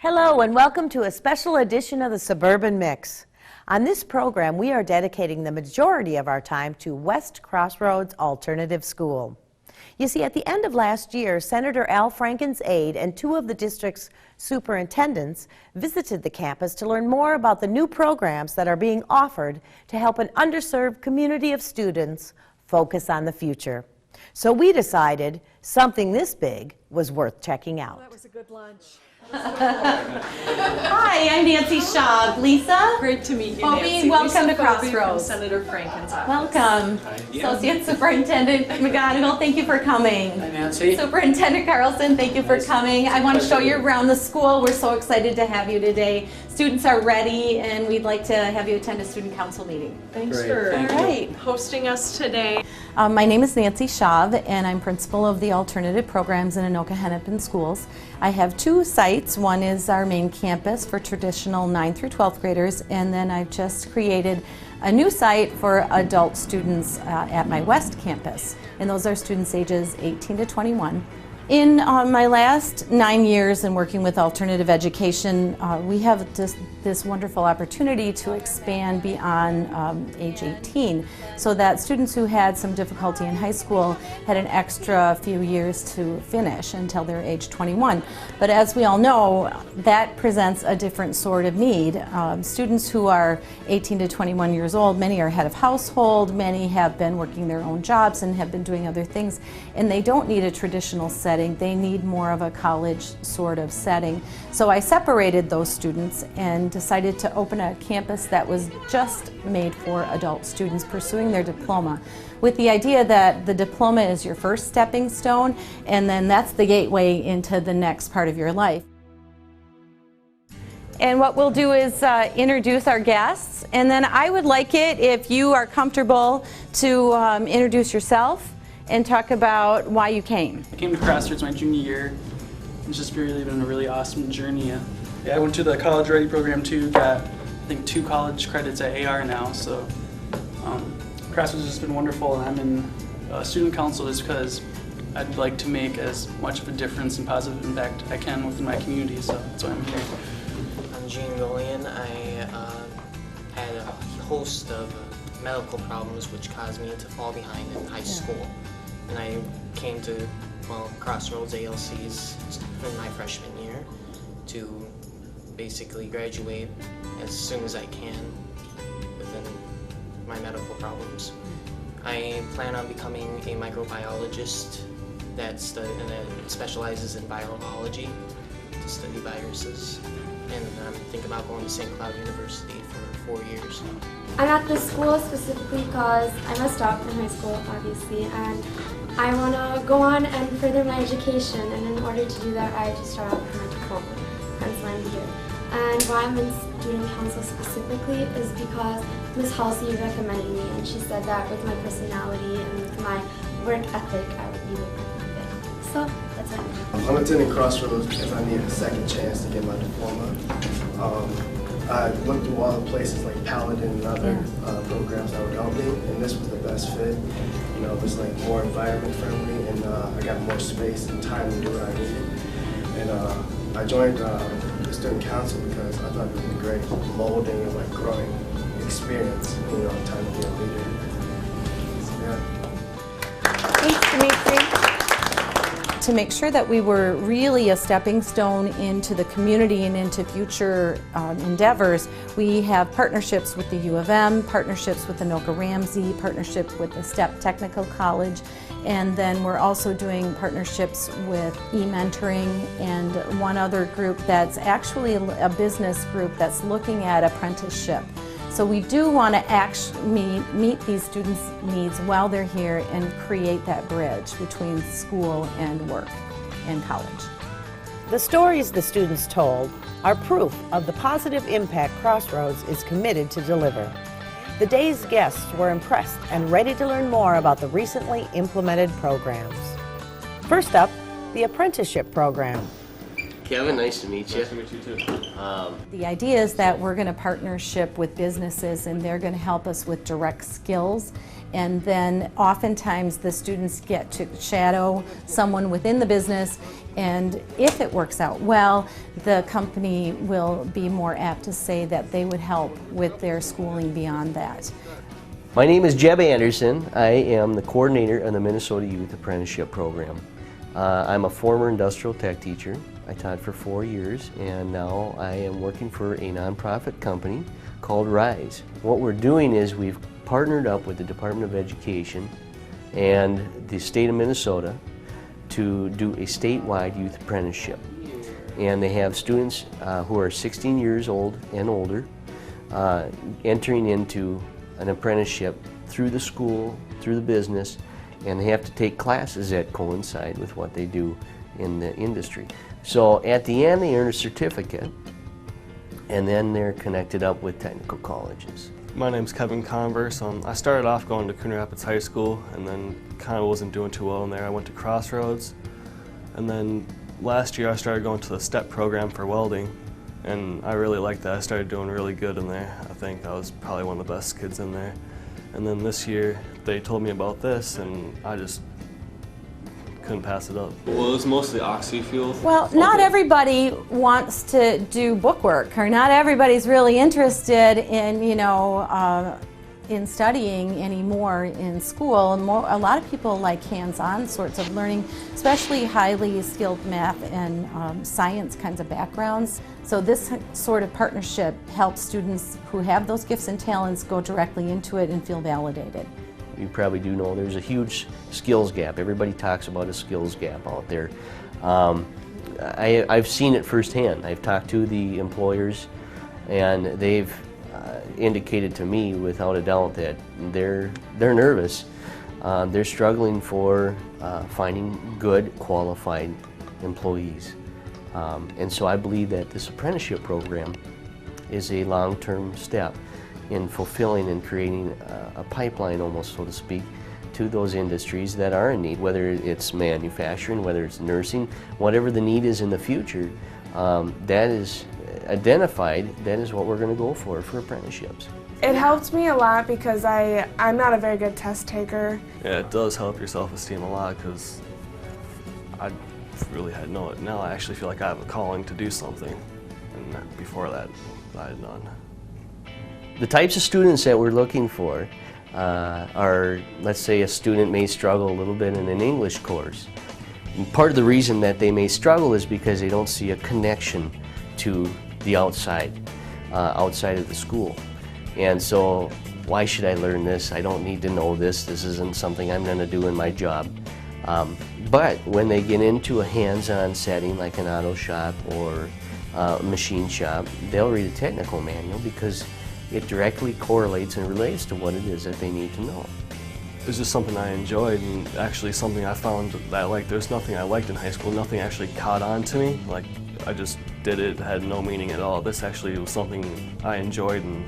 Hello and welcome to a special edition of the Suburban Mix. On this program, we are dedicating the majority of our time to West Crossroads Alternative School. You see, at the end of last year, Senator Al Franken's aide and two of the district's superintendents visited the campus to learn more about the new programs that are being offered to help an underserved community of students focus on the future. So we decided something this big was worth checking out. That was a good lunch. Hi, I'm Nancy Shaw. Lisa? Great to meet you, Bobby, Nancy. welcome Lisa to Bobby Crossroads. From Senator Franken's office. Welcome. Associate Superintendent McGonigal, thank you for coming. Hi, Nancy. Superintendent Carlson, thank you for coming. I want to show you around the school. We're so excited to have you today. Students are ready, and we'd like to have you attend a student council meeting. Thanks Great. for hosting us today. My name is Nancy Shaw, and I'm principal of the alternative programs in Anoka-Hennepin schools. I have two sites. One is our main campus for traditional 9th through 12th graders, and then I've just created a new site for adult students at my West campus, and those are students ages 18 to 21. In my last 9 years in working with alternative education, we have this wonderful opportunity to expand beyond age 18, so that students who had some difficulty in high school had an extra few years to finish until they're age 21. But as we all know, that presents a different sort of need. Students who are 18 to 21 years old, many are head of household, many have been working their own jobs and have been doing other things, and they don't need a traditional setting. They need more of a college sort of setting. So I separated those students and decided to open a campus that was just made for adult students pursuing their diploma, with the idea that the diploma is your first stepping stone, and then that's the gateway into the next part of your life. And what we'll do is introduce our guests, and then I would like it if you are comfortable to introduce yourself and talk about why you came. I came to Crossroads my junior year. It's just really been a really awesome journey. Yeah, I went to the college ready program too, got I think 2 college credits at AR now, so Crossroads has just been wonderful, and I'm in student council just because I'd like to make as much of a difference and positive impact I can within my community, so that's why I'm here. I'm Gene Golian. I had a host of medical problems which caused me to fall behind in high school. And I came to Crossroads ALCs in my freshman year to basically graduate as soon as I can within my medical problems. I plan on becoming a microbiologist that specializes in virology to study viruses. And I'm thinking about going to St. Cloud University for 4 years. I'm at this school specifically because I messed up in high school, obviously, and I want to go on and further my education, and in order to do that, I have to start out with my diploma, hence why I'm here. And why I'm in student council specifically is because Ms. Halsey recommended me, and she said that with my personality and with my work ethic, I would be the perfect fit. So that's what I'm doing. I'm attending Crossroads because I need a second chance to get my diploma. I looked through all the places like Paladin and other programs that would help me, and this was the best fit. You know, it was like more environment friendly, and I got more space and time to do what I needed. And I joined the student council because I thought it would be great, molding and like growing experience. You know, time to be a leader. So, yeah. Thanks, Dimitri. To make sure that we were really a stepping stone into the community and into future endeavors, we have partnerships with the U of M, partnerships with Anoka-Ramsey, partnership with the STEP Technical College, and then we're also doing partnerships with EMentoring and one other group that's actually a business group that's looking at apprenticeship. So we do want to actually meet these students' needs while they're here and create that bridge between school and work and college. The stories the students told are proof of the positive impact Crossroads is committed to deliver. The day's guests were impressed and ready to learn more about the recently implemented programs. First up, the Apprenticeship Program. Kevin, nice to meet you. Nice to meet you too. The idea is that we're going to partnership with businesses and they're going to help us with direct skills, and then oftentimes the students get to shadow someone within the business, and if it works out well, the company will be more apt to say that they would help with their schooling beyond that. My name is Jeb Anderson. I am the coordinator of the Minnesota Youth Apprenticeship Program. I'm a former industrial tech teacher. I taught for 4 years, and now I am working for a nonprofit company called Rise. What we're doing is we've partnered up with the Department of Education and the state of Minnesota to do a statewide youth apprenticeship. And they have students who are 16 years old and older entering into an apprenticeship through the school, through the business, and they have to take classes that coincide with what they do in the industry. So at the end they earn a certificate, and then they're connected up with technical colleges. My name's Kevin Converse. I started off going to Coon Rapids High School and then kind of wasn't doing too well in there. I went to Crossroads, and then last year I started going to the STEP program for welding, and I really liked that. I started doing really good in there. I think I was probably one of the best kids in there. And then this year they told me about this, and I just couldn't pass it up. Well, it was mostly oxy fuel. Well, not everybody wants to do bookwork, or not everybody's really interested in, in studying anymore in school. A lot of people like hands-on sorts of learning, especially highly skilled math and science kinds of backgrounds. So this sort of partnership helps students who have those gifts and talents go directly into it and feel validated. You probably do know there's a huge skills gap. Everybody talks about a skills gap out there. I've seen it firsthand. I've talked to the employers, and they've indicated to me without a doubt that they're nervous. They're struggling for finding good, qualified employees. And so I believe that this apprenticeship program is a long-term step in fulfilling and creating a pipeline, almost so to speak, to those industries that are in need, whether it's manufacturing, whether it's nursing, whatever the need is in the future, that is identified, that is what we're going to go for apprenticeships. It helped me a lot because I'm not a very good test taker. Yeah, it does help your self-esteem a lot, because I really had now I actually feel like I have a calling to do something, and before that I had none. The types of students that we're looking for are, let's say a student may struggle a little bit in an English course. And part of the reason that they may struggle is because they don't see a connection to the outside of the school. And so, why should I learn this? I don't need to know this. This isn't something I'm going to do in my job. But when they get into a hands-on setting like an auto shop or a machine shop, they'll read a technical manual because it directly correlates and relates to what it is that they need to know. It was just something I enjoyed, and actually something I found that I liked. There's nothing I liked in high school. Nothing actually caught on to me. Like, I just did it, had no meaning at all. This actually was something I enjoyed and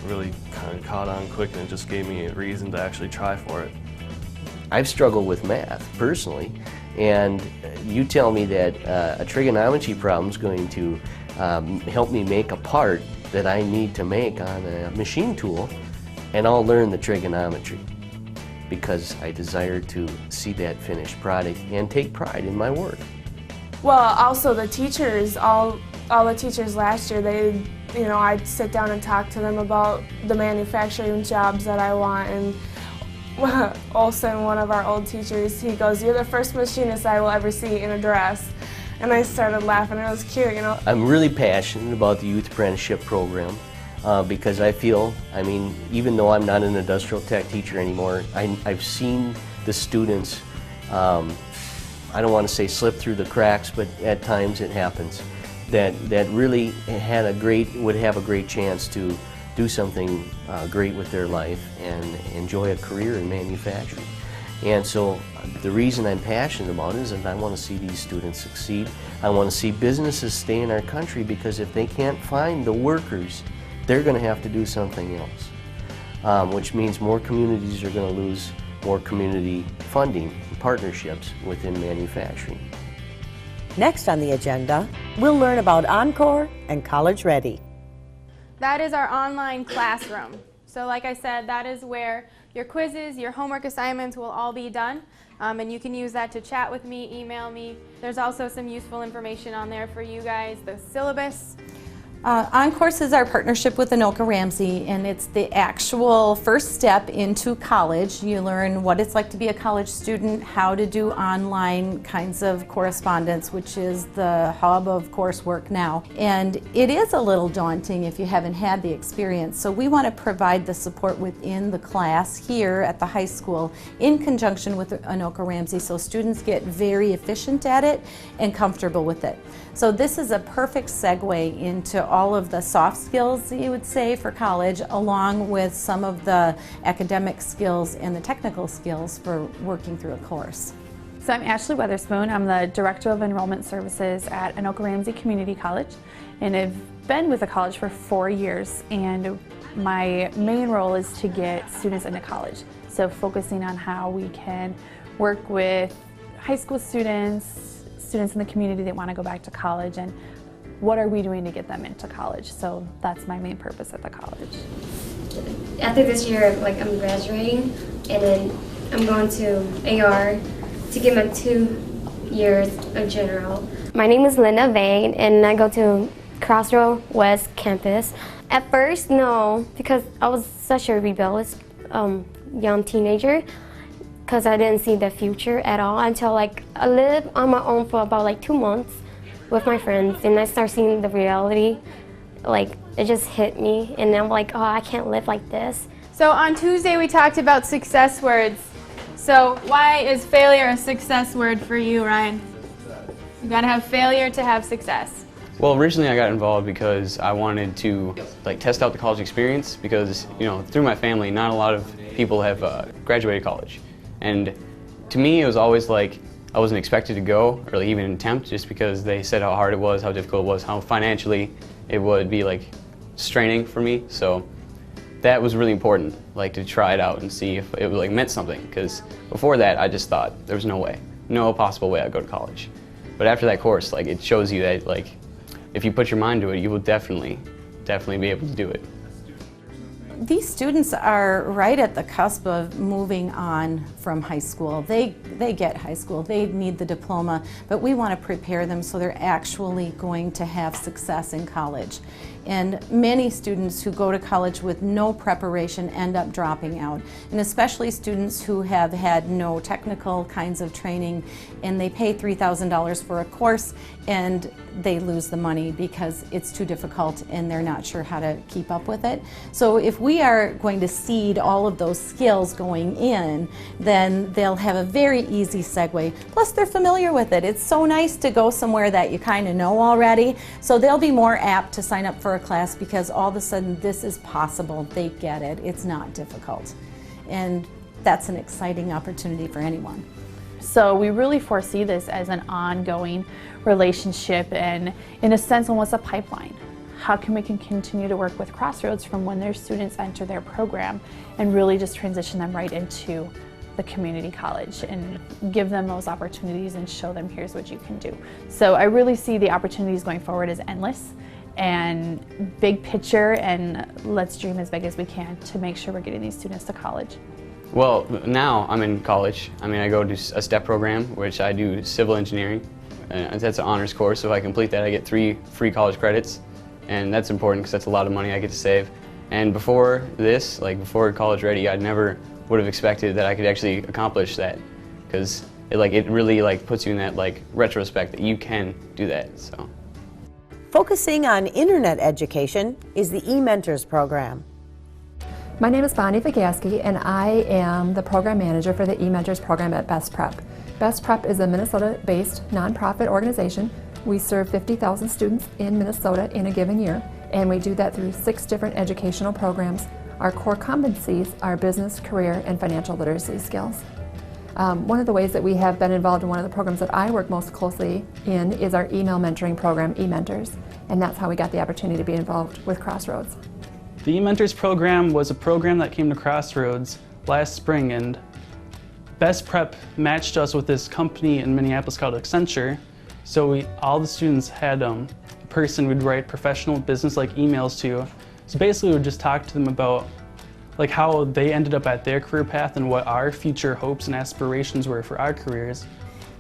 really kind of caught on quick, and it just gave me a reason to actually try for it. I've struggled with math personally, and you tell me that a trigonometry problem is going to help me make a part that I need to make on a machine tool, and I'll learn the trigonometry because I desire to see that finished product and take pride in my work. Well, also the teachers, all the teachers last year, I'd sit down and talk to them about the manufacturing jobs that I want, and Olson, one of our old teachers, he goes, "You're the first machinist I will ever see in a dress." And I started laughing. It was cute, I'm really passionate about the Youth Apprenticeship Program because I feel, even though I'm not an industrial tech teacher anymore, I've seen the students, I don't want to say slip through the cracks, but at times it happens, that really would have a great chance to do something great with their life and enjoy a career in manufacturing. And so the reason I'm passionate about it is that I want to see these students succeed. I want to see businesses stay in our country, because if they can't find the workers, they're going to have to do something else, which means more communities are going to lose more community funding and partnerships within manufacturing. Next on the agenda, we'll learn about Encore and College Ready. That is our online classroom. So like I said, that is where your quizzes, your homework assignments will all be done. And you can use that to chat with me, email me. There's also some useful information on there for you guys, the syllabus. Encore is our partnership with Anoka-Hennepin, and it's the actual first step into college. You learn what it's like to be a college student, how to do online kinds of correspondence, which is the hub of coursework now. And it is a little daunting if you haven't had the experience, so we want to provide the support within the class here at the high school in conjunction with Anoka-Hennepin, so students get very efficient at it and comfortable with it. So this is a perfect segue into all of the soft skills, you would say, for college, along with some of the academic skills and the technical skills for working through a course. So I'm Ashley Weatherspoon. I'm the Director of Enrollment Services at Anoka-Hennepin Community College, and I've been with the college for 4 years, and my main role is to get students into college. So focusing on how we can work with high school students in the community that want to go back to college, and what are we doing to get them into college. So that's my main purpose at the college. After this year, I'm graduating, and then I'm going to AR to get my 2 years of general. My name is Linda Vane, and I go to Crossroads West campus. At first, no, because I was such a rebellious young teenager, because I didn't see the future at all until I lived on my own for about 2 months with my friends, and I started seeing the reality. It just hit me, and I'm like, oh, I can't live like this. So on Tuesday we talked about success words. So why is failure a success word for you, Ryan? You gotta have failure to have success. Well, originally I got involved because I wanted to test out the college experience, because through my family not a lot of people have graduated college. And to me, it was always I wasn't expected to go or even attempt, just because they said how hard it was, how difficult it was, how financially it would be straining for me. So that was really important, to try it out and see if it meant something. Because before that, I just thought there was no way, no possible way I'd go to college. But after that course, it shows you that if you put your mind to it, you will definitely be able to do it. These students are right at the cusp of moving on from high school. They get high school, they need the diploma, but we want to prepare them so they're actually going to have success in college. And many students who go to college with no preparation end up dropping out, and especially students who have had no technical kinds of training, and they pay $3,000 for a course and they lose the money because it's too difficult and they're not sure how to keep up with it. So if we are going to seed all of those skills going in, then they'll have a very easy segue. Plus they're familiar with it. It's so nice to go somewhere that you kind of know already, so they'll be more apt to sign up for a class because all of a sudden this is possible. They get it. It's not difficult. And that's an exciting opportunity for anyone. So we really foresee this as an ongoing relationship, and in a sense almost a pipeline. How can we continue to work with Crossroads from when their students enter their program and really just transition them right into the community college and give them those opportunities and show them here's what you can do. So I really see the opportunities going forward as endless and big picture, and let's dream as big as we can to make sure we're getting these students to college. Well, now I'm in college. I go to a STEP program, which I do civil engineering. That's an honors course, so if I complete that I get 3 free college credits, and that's important because that's a lot of money I get to save. And before this, before College Ready, I never would have expected that I could actually accomplish that, because it really puts you in that retrospect that you can do that. So. Focusing on internet education is the EMentors program. My name is Bonnie Vigaski, and I am the program manager for the EMentors program at Best Prep. Best Prep is a Minnesota-based nonprofit organization. We serve 50,000 students in Minnesota in a given year, and we do that through 6 different educational programs. Our core competencies are business, career, and financial literacy skills. One of the ways that we have been involved in one of the programs that I work most closely in is our email mentoring program, EMentors, and that's how we got the opportunity to be involved with Crossroads. The EMentors program was a program that came to Crossroads last spring, and Best Prep matched us with this company in Minneapolis called Accenture So all the students had a person we'd write professional business-like emails to. So basically we would just talk to them about like how they ended up at their career path and what our future hopes and aspirations were for our careers.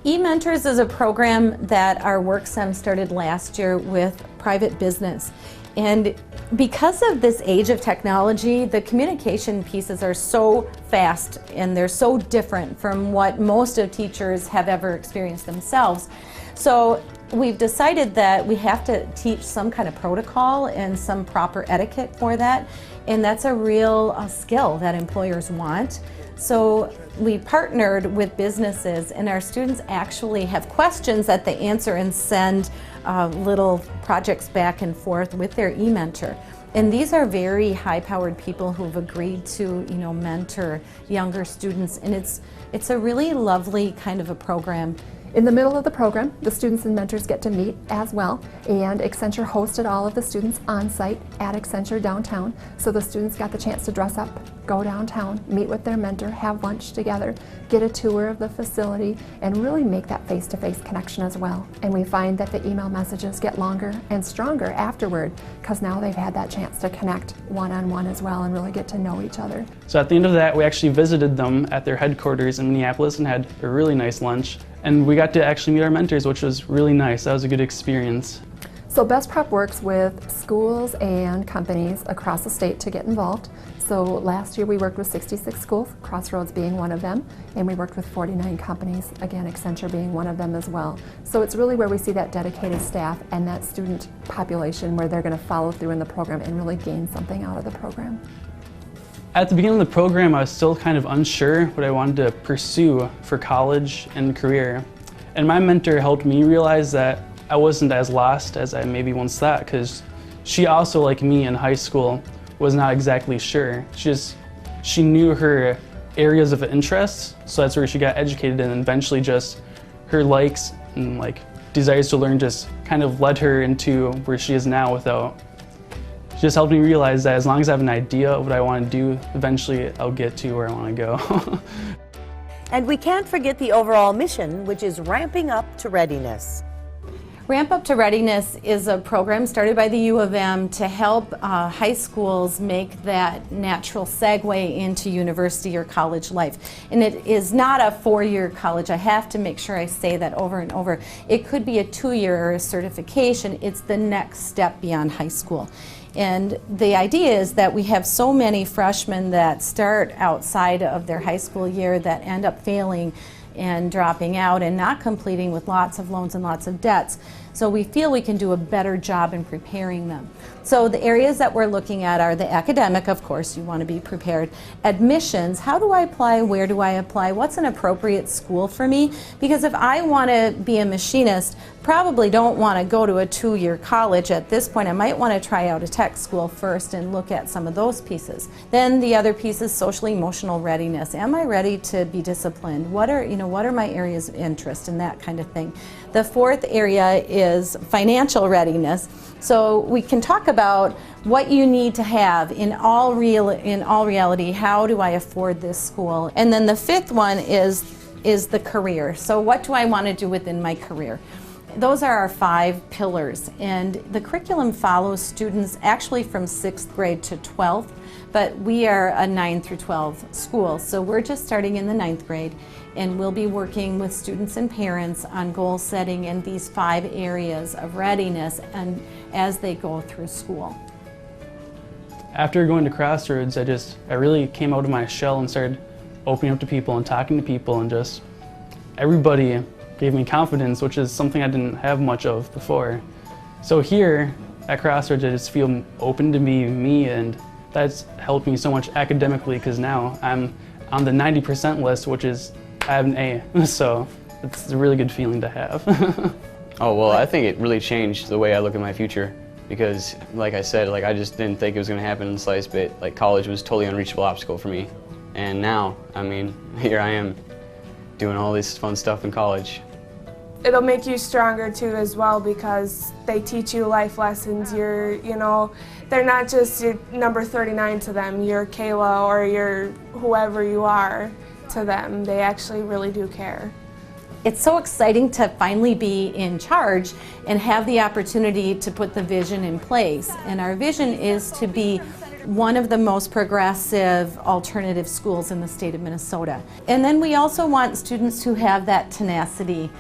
EMentors is a program that our WorkSem started last year with private business. And because of this age of technology, the communication pieces are so fast and they're so different from what most of teachers have ever experienced themselves. So we've decided that we have to teach some kind of protocol and some proper etiquette for that. And that's a real skill that employers want. So we partnered with businesses, and our students actually have questions that they answer and send little projects back and forth with their e-mentor. And these are very high-powered people who've agreed to, mentor younger students, and it's a really lovely kind of a program. In the middle of the program, the students and mentors get to meet as well, and Accenture hosted all of the students on site at Accenture downtown, so the students got the chance to dress up, go downtown, meet with their mentor, have lunch together, get a tour of the facility, and really make that face-to-face connection as well. And we find that the email messages get longer and stronger afterward, because now they've had that chance to connect one-on-one as well and really get to know each other. So at the end of that, we actually visited them at their headquarters in Minneapolis and had a really nice lunch. And we got to actually meet our mentors, which was really nice. That was a good experience. So Best Prep works with schools and companies across the state to get involved. So last year we worked with 66 schools, Crossroads being one of them, and we worked with 49 companies, again Accenture being one of them as well. So it's really where we see that dedicated staff and that student population where they're going to follow through in the program and really gain something out of the program. At the beginning of the program, I was still kind of unsure what I wanted to pursue for college and career. And my mentor helped me realize that I wasn't as lost as I maybe once thought, because she also, like me in high school, was not exactly sure. She knew her areas of interest, so that's where she got educated, and eventually just her likes and desires to learn just kind of led her into where she is now without. She just helped me realize that as long as I have an idea of what I want to do, eventually I'll get to where I want to go. And we can't forget the overall mission, which is ramping up to readiness. Ramp Up to Readiness is a program started by the U of M to help high schools make that natural segue into university or college life. And it is not a 4-year college. I have to make sure I say that over and over. It could be a 2-year or a certification. It's the next step beyond high school. And the idea is that we have so many freshmen that start outside of their high school year that end up failing and dropping out and not completing with lots of loans and lots of debts. So we feel we can do a better job in preparing them. So the areas that we're looking at are the academic, of course, you want to be prepared. Admissions, how do I apply, where do I apply, what's an appropriate school for me? Because if I want to be a machinist, probably don't want to go to a 2-year college at this point. I might want to try out a tech school first and look at some of those pieces. Then the other piece is social emotional readiness. Am I ready to be disciplined? What are my areas of interest and that kind of thing. The fourth area is financial readiness. So we can talk about what you need to have in all reality. How do I afford this school? And then the fifth one is the career. So what do I want to do within my career? Those are our 5 pillars, and the curriculum follows students actually from 6th grade to 12th, but we are a 9 through 12 school, so we're just starting in the 9th grade, and we'll be working with students and parents on goal setting in these 5 areas of readiness and as they go through school. After going to Crossroads, I really came out of my shell and started opening up to people and talking to people, and just everybody gave me confidence, which is something I didn't have much of before. So here at Crossroads, I just feel open to be me, and that's helped me so much academically, because now I'm on the 90% list, which is I have an A, so it's a really good feeling to have. Oh, well, I think it really changed the way I look at my future, because like I said, I just didn't think it was going to happen in the slightest bit. College was a totally unreachable obstacle for me, and now, here I am doing all this fun stuff in college. It'll make you stronger too as well, because they teach you life lessons. They're not just your number 39 to them, you're Kayla or you're whoever you are to them. They actually really do care. It's so exciting to finally be in charge and have the opportunity to put the vision in place. And our vision is to be one of the most progressive alternative schools in the state of Minnesota. And then we also want students who have that tenacity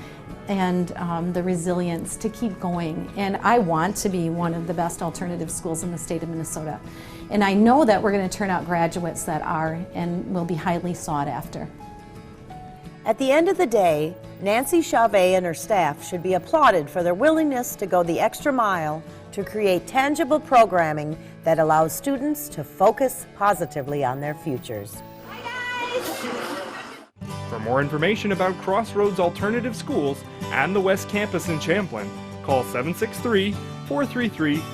and the resilience to keep going. And I want to be one of the best alternative schools in the state of Minnesota. And I know that we're going to turn out graduates that are and will be highly sought after. At the end of the day, Nancy Chauvet and her staff should be applauded for their willingness to go the extra mile to create tangible programming that allows students to focus positively on their futures. For more information about Crossroads Alternative Schools and the West Campus in Champlin, call 763-433-4500.